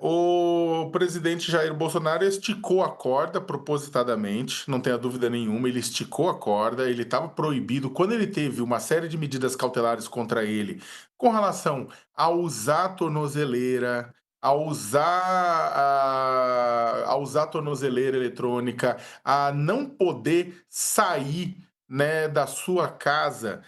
O presidente Jair Bolsonaro esticou a corda propositadamente, não tenha dúvida nenhuma, ele esticou a corda, ele estava proibido, quando ele teve uma série de medidas cautelares contra ele, com relação a usar tornozeleira, a usar tornozeleira eletrônica, a não poder sair, né, da sua casa,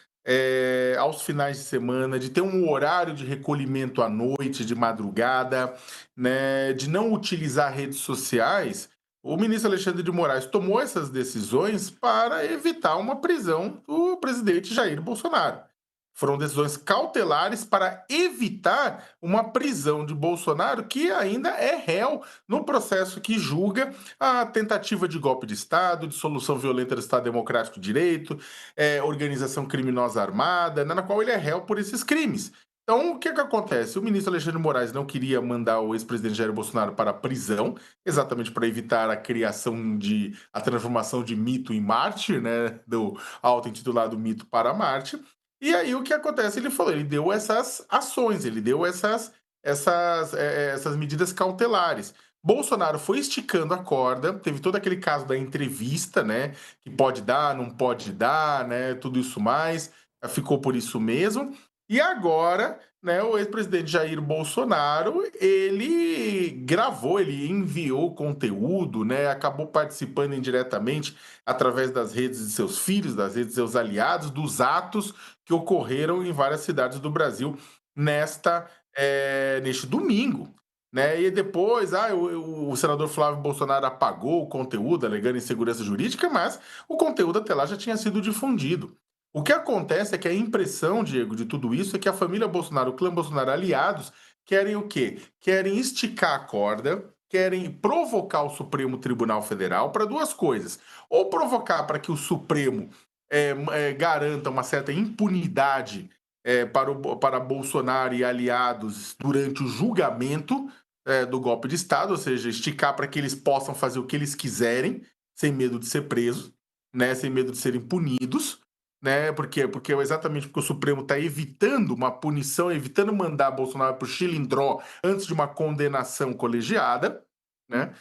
aos finais de semana, de ter um horário de recolhimento à noite, de madrugada, né, de não utilizar redes sociais, o ministro Alexandre de Moraes tomou essas decisões para evitar uma prisão do presidente Jair Bolsonaro. Foram decisões cautelares para evitar uma prisão de Bolsonaro, que ainda é réu no processo que julga a tentativa de golpe de Estado, de solução violenta do Estado Democrático de Direito, organização criminosa armada, na qual ele é réu por esses crimes. Então, o que acontece? O ministro Alexandre de Moraes não queria mandar o ex-presidente Jair Bolsonaro para a prisão, exatamente para evitar a transformação de mito em Marte, né, do auto-intitulado Mito para Marte. E aí o que acontece? Ele deu essas ações, ele deu essas medidas cautelares. Bolsonaro foi esticando a corda, teve todo aquele caso da entrevista, né, que pode dar, não pode dar, né, tudo isso mais, ficou por isso mesmo. E agora, né, o ex-presidente Jair Bolsonaro, ele gravou, ele enviou conteúdo, né, acabou participando indiretamente através das redes de seus filhos, das redes de seus aliados, dos atos que ocorreram em várias cidades do Brasil neste domingo. Né? E depois, o senador Flávio Bolsonaro apagou o conteúdo, alegando insegurança jurídica, mas o conteúdo até lá já tinha sido difundido. O que acontece é que a impressão, Diego, de tudo isso é que a família Bolsonaro, o clã Bolsonaro aliados, querem o quê? Querem esticar a corda, querem provocar o Supremo Tribunal Federal para duas coisas. Ou provocar para que o Supremo garanta uma certa impunidade para Bolsonaro e aliados durante o julgamento do golpe de Estado, ou seja, esticar para que eles possam fazer o que eles quiserem, sem medo de ser presos, né, sem medo de serem punidos, né? Porque exatamente porque o Supremo está evitando uma punição, evitando mandar Bolsonaro para o Chilindró antes de uma condenação colegiada, né?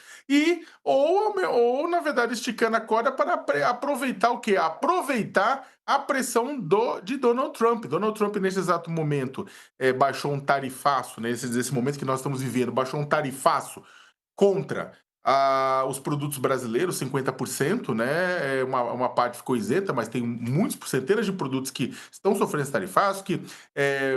Ou, na verdade, esticando a corda para aproveitar o quê? Aproveitar a pressão de Donald Trump. Donald Trump, nesse exato momento, baixou um tarifaço, nesse momento que nós estamos vivendo, baixou um tarifaço contra os produtos brasileiros, 50%, né? Uma parte ficou isenta, mas tem centenas de produtos que estão sofrendo esse tarifaço, que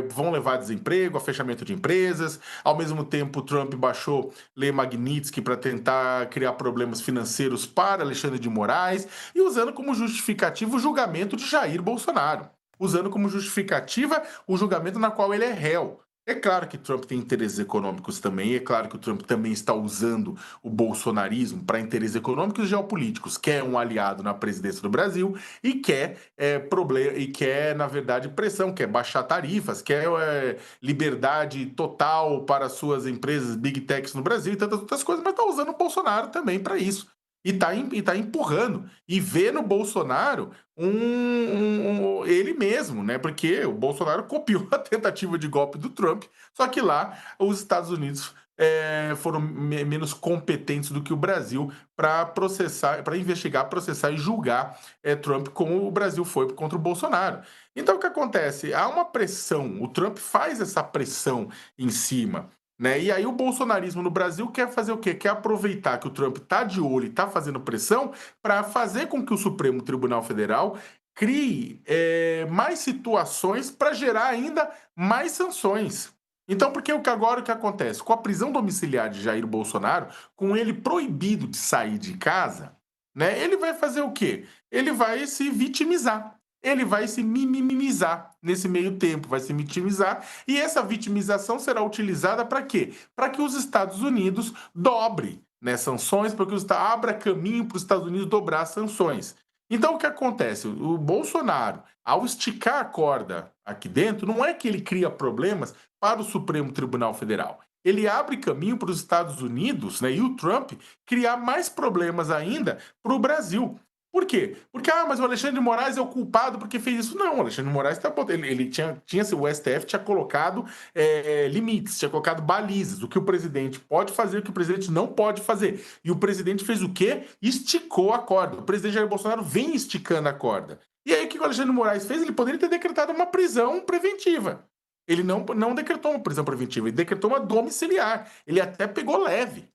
vão levar a desemprego, a fechamento de empresas. Ao mesmo tempo, o Trump baixou Lei Magnitsky para tentar criar problemas financeiros para Alexandre de Moraes e usando como justificativa o julgamento de Jair Bolsonaro. Usando como justificativa o julgamento na qual ele é réu. É claro que Trump tem interesses econômicos também, é claro que o Trump também está usando o bolsonarismo para interesses econômicos e geopolíticos, quer um aliado na presidência do Brasil e quer, na verdade, pressão, quer baixar tarifas, quer liberdade total para suas empresas Big Techs no Brasil e tantas outras coisas, mas está usando o Bolsonaro também para isso. E tá empurrando. E vê no Bolsonaro ele mesmo, né? Porque o Bolsonaro copiou a tentativa de golpe do Trump, só que lá os Estados Unidos foram menos competentes do que o Brasil para processar, para investigar, processar e julgar Trump, como o Brasil foi contra o Bolsonaro. Então, o que acontece? Há uma pressão, o Trump faz essa pressão em cima. Né? E aí o bolsonarismo no Brasil quer fazer o quê? Quer aproveitar que o Trump está de olho e está fazendo pressão para fazer com que o Supremo Tribunal Federal crie mais situações para gerar ainda mais sanções. Então, porque agora o que acontece? Com a prisão domiciliar de Jair Bolsonaro, com ele proibido de sair de casa, né, ele vai fazer o quê? Ele vai se vitimizar. Ele vai se minimizar nesse meio tempo, vai se vitimizar, e essa vitimização será utilizada para quê? Para que os Estados Unidos dobre, né, sanções, para que abra caminho para os Estados Unidos dobrar sanções. Então, o que acontece? O Bolsonaro, ao esticar a corda aqui dentro, não é que ele cria problemas para o Supremo Tribunal Federal. Ele abre caminho para os Estados Unidos, né, e o Trump criar mais problemas ainda para o Brasil. Por quê? Porque, mas o Alexandre de Moraes é o culpado porque fez isso. Não, o Alexandre de Moraes ele tinha, o STF tinha colocado limites, tinha colocado balizas, o que o presidente pode fazer, o que o presidente não pode fazer. E o presidente fez o quê? Esticou a corda. O presidente Jair Bolsonaro vem esticando a corda. E aí, o que o Alexandre de Moraes fez? Ele poderia ter decretado uma prisão preventiva. Ele não decretou uma prisão preventiva, ele decretou uma domiciliar. Ele até pegou leve,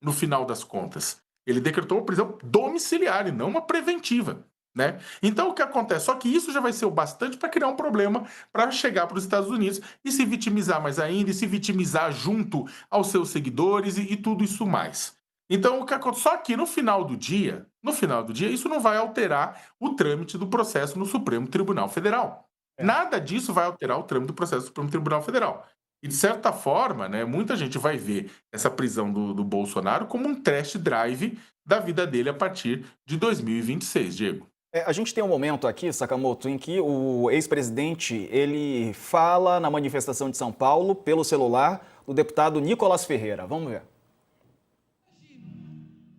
no final das contas. Ele decretou uma prisão domiciliar e não uma preventiva. Né? Então, o que acontece? Só que isso já vai ser o bastante para criar um problema para chegar para os Estados Unidos e se vitimizar mais ainda, e se vitimizar junto aos seus seguidores e tudo isso mais. Então, o que acontece? Só que no final do dia, isso não vai alterar o trâmite do processo no Supremo Tribunal Federal. É. Nada disso vai alterar o trâmite do processo do Supremo Tribunal Federal. E, de certa forma, né, muita gente vai ver essa prisão do Bolsonaro como um test drive da vida dele a partir de 2026, Diego. A gente tem um momento aqui, Sakamoto, em que o ex-presidente ele fala na manifestação de São Paulo pelo celular do deputado Nicolas Ferreira. Vamos ver.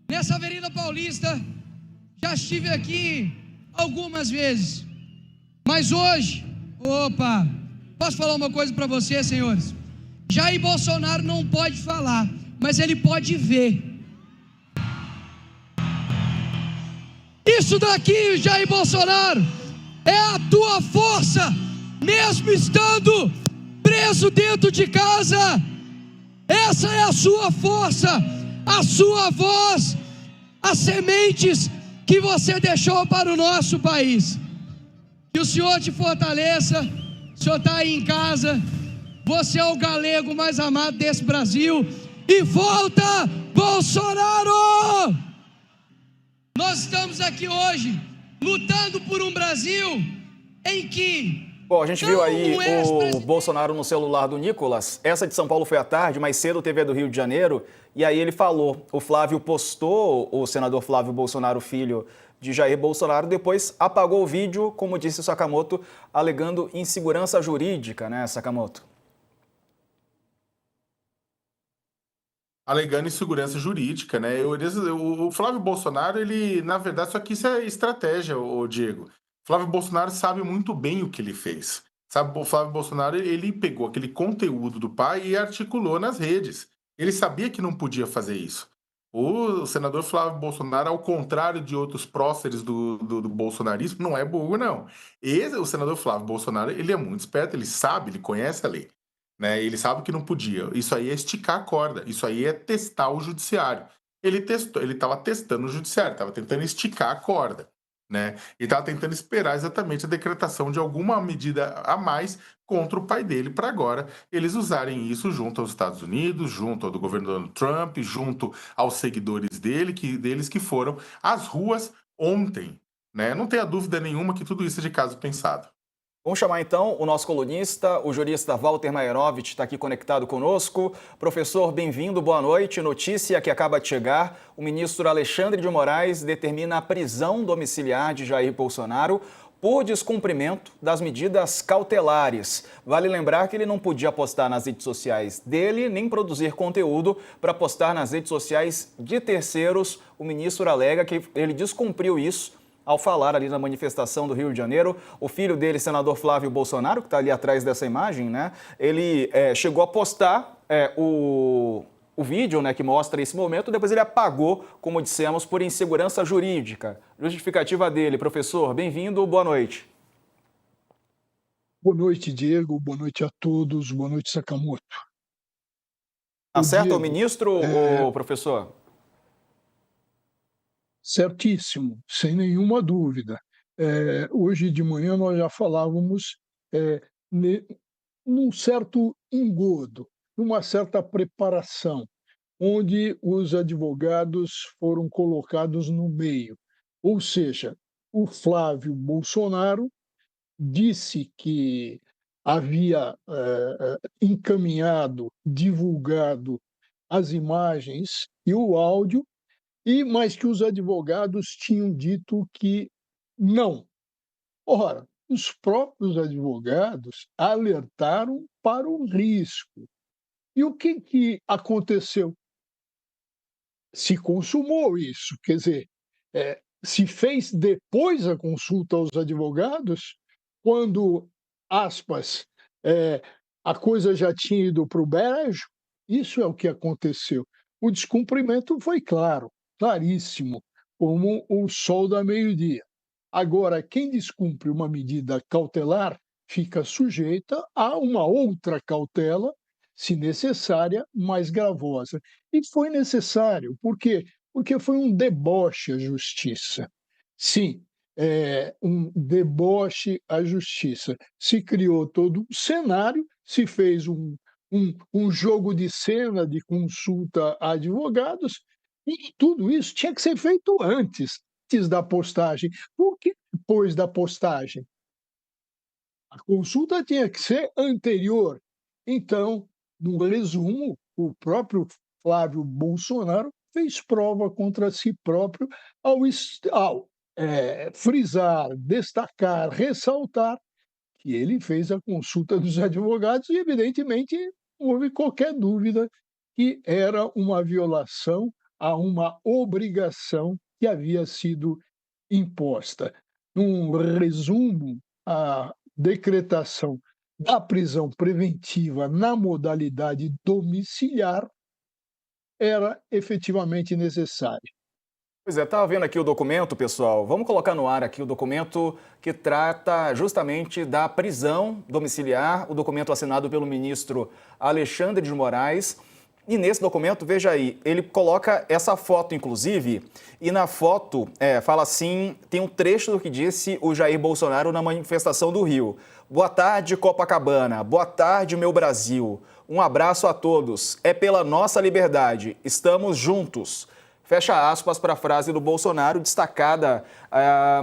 Nessa Avenida Paulista, já estive aqui algumas vezes, mas hoje, posso falar uma coisa para vocês, senhores? Jair Bolsonaro não pode falar, mas ele pode ver. Isso daqui, Jair Bolsonaro, é a tua força, mesmo estando preso dentro de casa. Essa é a sua força, a sua voz, as sementes que você deixou para o nosso país. Que o Senhor te fortaleça. O Senhor está aí em casa, você é o galego mais amado desse Brasil. E volta, Bolsonaro! Nós estamos aqui hoje lutando por um Brasil em que... Bom, a gente viu aí o Bolsonaro no celular do Nicolas. Essa de São Paulo foi à tarde, mais cedo teve a do Rio de Janeiro. E aí ele falou, o Flávio postou, o senador Flávio Bolsonaro, filho de Jair Bolsonaro, depois apagou o vídeo, como disse o Sakamoto, alegando insegurança jurídica, né, Sakamoto? Alegando insegurança jurídica, né? O Flávio Bolsonaro, ele, na verdade, só que isso é estratégia, o Diego. Flávio Bolsonaro sabe muito bem o que ele fez. Sabe, o Flávio Bolsonaro, ele pegou aquele conteúdo do pai e articulou nas redes. Ele sabia que não podia fazer isso. O senador Flávio Bolsonaro, ao contrário de outros próceres do bolsonarismo, não é burro, não. O senador Flávio Bolsonaro, ele é muito esperto, ele sabe, ele conhece a lei. Né? Ele sabe que não podia. Isso aí é esticar a corda. Isso aí é testar o judiciário. Ele estava testando o judiciário, estava tentando esticar a corda. Né? E estava tentando esperar exatamente a decretação de alguma medida a mais contra o pai dele, para agora eles usarem isso junto aos Estados Unidos, junto ao do governo Donald Trump, junto aos seguidores deles que foram às ruas ontem. Né? Não tenha dúvida nenhuma que tudo isso é de caso pensado. Vamos chamar então o nosso colunista, o jurista Walter Maierovitch, está aqui conectado conosco. Professor, bem-vindo, boa noite. Notícia que acaba de chegar: o ministro Alexandre de Moraes determina a prisão domiciliar de Jair Bolsonaro por descumprimento das medidas cautelares. Vale lembrar que ele não podia postar nas redes sociais dele, nem produzir conteúdo para postar nas redes sociais de terceiros. O ministro alega que ele descumpriu isso ao falar ali na manifestação do Rio de Janeiro. O filho dele, senador Flávio Bolsonaro, que está ali atrás dessa imagem, né? Ele chegou a postar o vídeo, né, que mostra esse momento, depois ele apagou, como dissemos, por insegurança jurídica. Justificativa dele. Professor, bem-vindo, boa noite. Boa noite, Diego. Boa noite a todos. Boa noite, Sakamoto. Acerta Diego, o ministro, ou professor? Certíssimo, sem nenhuma dúvida. Hoje de manhã nós já falávamos num certo engodo, numa certa preparação, onde os advogados foram colocados no meio. Ou seja, o Flávio Bolsonaro disse que havia encaminhado, divulgado as imagens e o áudio, mas que os advogados tinham dito que não. Ora, os próprios advogados alertaram para o risco. E o que aconteceu? Se consumou isso, quer dizer, se fez depois a consulta aos advogados, quando, aspas, eh, a coisa já tinha ido para o brejo. Isso é o que aconteceu. O descumprimento foi claro, claríssimo, como o sol da meio-dia. Agora, quem descumpre uma medida cautelar fica sujeita a uma outra cautela, se necessária, mais gravosa. E foi necessário, por quê? Porque foi um deboche à justiça. Sim, um deboche à justiça. Se criou todo um cenário, se fez um jogo de cena de consulta a advogados, e tudo isso tinha que ser feito antes da postagem. Por que depois da postagem? A consulta tinha que ser anterior. Então, no resumo, o próprio Flávio Bolsonaro fez prova contra si próprio ao frisar, destacar, ressaltar que ele fez a consulta dos advogados e, evidentemente, não houve qualquer dúvida que era uma violação a uma obrigação que havia sido imposta. Num resumo, a decretação da prisão preventiva na modalidade domiciliar era efetivamente necessária. Pois é, estava vendo aqui o documento, pessoal. Vamos colocar no ar aqui o documento que trata justamente da prisão domiciliar, o documento assinado pelo ministro Alexandre de Moraes. E nesse documento, veja aí, ele coloca essa foto, inclusive, e na foto fala assim, tem um trecho do que disse o Jair Bolsonaro na manifestação do Rio. Boa tarde, Copacabana. Boa tarde, meu Brasil. Um abraço a todos. É pela nossa liberdade. Estamos juntos. Fecha aspas para a frase do Bolsonaro, destacada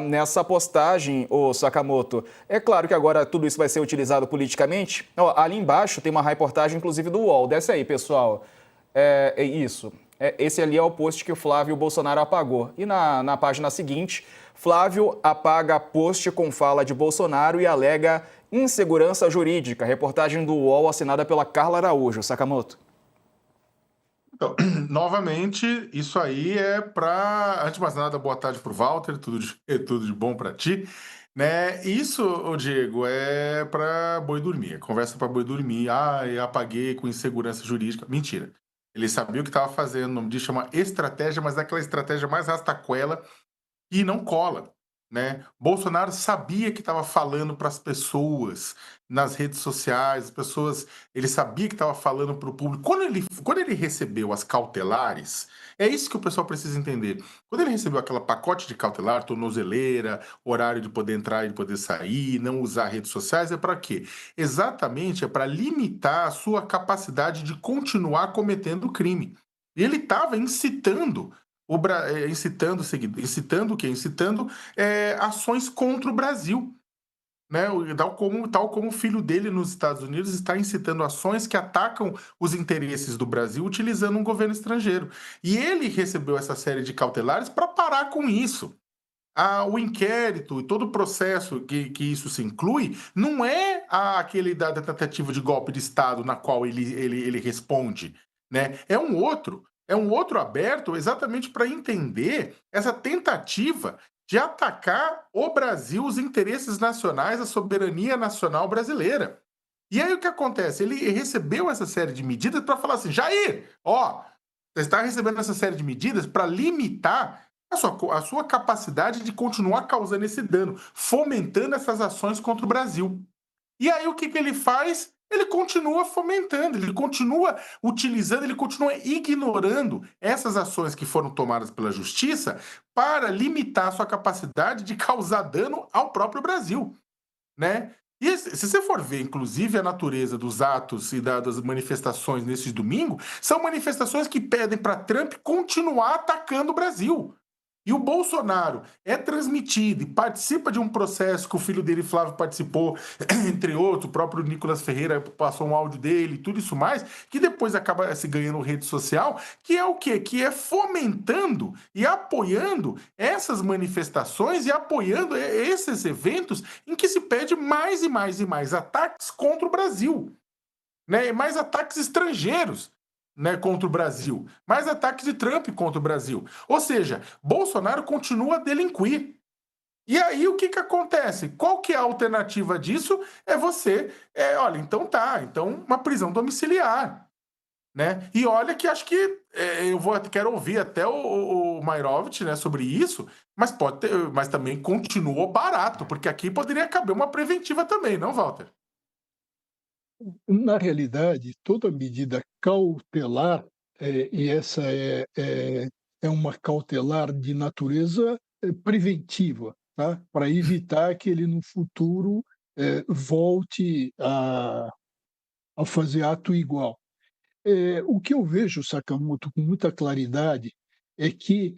nessa postagem, ô Sakamoto. É claro que agora tudo isso vai ser utilizado politicamente. Ó, ali embaixo tem uma reportagem, inclusive, do UOL. Desce aí, pessoal. É isso. Esse ali é o post que o Flávio Bolsonaro apagou. E na página seguinte, Flávio apaga post com fala de Bolsonaro e alega insegurança jurídica. Reportagem do UOL assinada pela Carla Araújo. Sakamoto. Então, novamente, isso aí é para. Antes de mais nada, boa tarde para o Walter, tudo de bom para ti. Né? Isso, ô Diego, é para boi dormir. Conversa para boi dormir. Ah, eu apaguei com insegurança jurídica. Mentira. Ele sabia o que estava fazendo, o nome disso chama estratégia, mas é aquela estratégia mais rastaquela e não cola. Né? Bolsonaro sabia que estava falando para as pessoas nas redes sociais, as pessoas, ele sabia que estava falando para o público. Quando ele recebeu as cautelares, é isso que o pessoal precisa entender. Quando ele recebeu aquela pacote de cautelar, tornozeleira, horário de poder entrar e de poder sair, não usar redes sociais, é para quê? Exatamente, é para limitar a sua capacidade de continuar cometendo crime. E ele estava incitando incitando o quê? Incitando ações contra o Brasil. Né? Tal como o filho dele nos Estados Unidos está incitando ações que atacam os interesses do Brasil utilizando um governo estrangeiro. E ele recebeu essa série de cautelares para parar com isso. O inquérito e todo o processo que isso se inclui não é aquele da tentativa de golpe de Estado na qual ele responde. Né? É um outro aberto exatamente para entender essa tentativa de atacar o Brasil, os interesses nacionais, a soberania nacional brasileira. E aí o que acontece? Ele recebeu essa série de medidas para falar assim, Jair, você está recebendo essa série de medidas para limitar a sua capacidade de continuar causando esse dano, fomentando essas ações contra o Brasil. E aí o que ele faz? Ele continua fomentando, ele continua utilizando, ele continua ignorando essas ações que foram tomadas pela justiça para limitar a sua capacidade de causar dano ao próprio Brasil, né? E se você for ver, inclusive, a natureza dos atos e das manifestações nesse domingo, são manifestações que pedem para Trump continuar atacando o Brasil. E o Bolsonaro é transmitido e participa de um processo que o filho dele, Flávio, participou, entre outros, o próprio Nicolas Ferreira passou um áudio dele, tudo isso mais, que depois acaba se ganhando rede social, que é o quê? Que é fomentando e apoiando essas manifestações e apoiando esses eventos em que se pede mais e mais e mais ataques contra o Brasil, né? E mais ataques estrangeiros. né, contra o Brasil, mais ataques de Trump contra o Brasil. Ou seja, Bolsonaro continua a delinquir. E aí o que que acontece? Qual que é a alternativa disso? É você, olha, então tá, então uma prisão domiciliar, né? E olha que acho que quero ouvir até o Mairovich, né, sobre isso, mas pode ter, mas também continuou barato, porque aqui poderia caber uma preventiva também, não, Walter? Na realidade, toda medida cautelar, e essa é uma cautelar de natureza, preventiva, tá, para evitar que ele no futuro, volte a fazer ato igual. O que eu vejo, Sakamoto, com muita claridade, é que,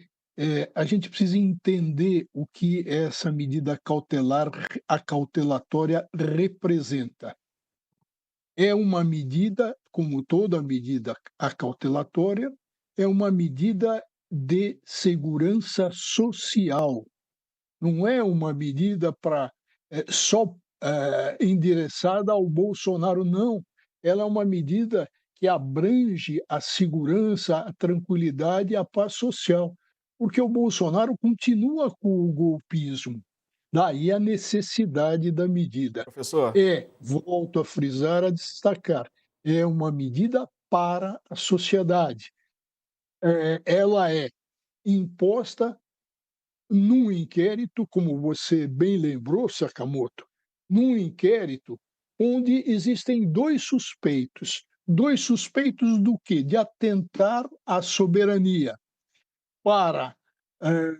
a gente precisa entender o que essa medida cautelar acautelatória representa. É uma medida, como toda medida acautelatória, é uma medida de segurança social, não é uma medida para só, endereçada ao Bolsonaro, não. Ela é uma medida que abrange a segurança, a tranquilidade e a paz social, porque o Bolsonaro continua com o golpismo, daí a necessidade da medida. Professor, Volto a frisar, a destacar, é uma medida para a sociedade. Ela é imposta num inquérito, como você bem lembrou, Sakamoto, num inquérito onde existem 2 suspeitos. 2 suspeitos do quê? De atentar à soberania, para, eh,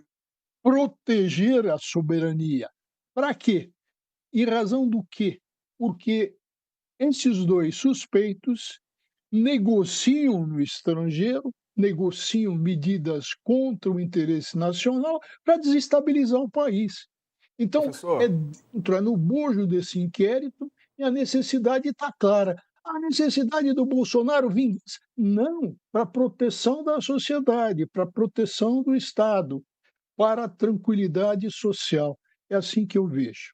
proteger a soberania. Para quê? Em razão do quê? Porque esses 2 suspeitos negociam no estrangeiro, negociam medidas contra o interesse nacional para desestabilizar o país. Então, professor, é no bojo desse inquérito e a necessidade está clara. A necessidade do Bolsonaro vingança? Não, para a proteção da sociedade, para a proteção do Estado, para a tranquilidade social. É assim que eu vejo.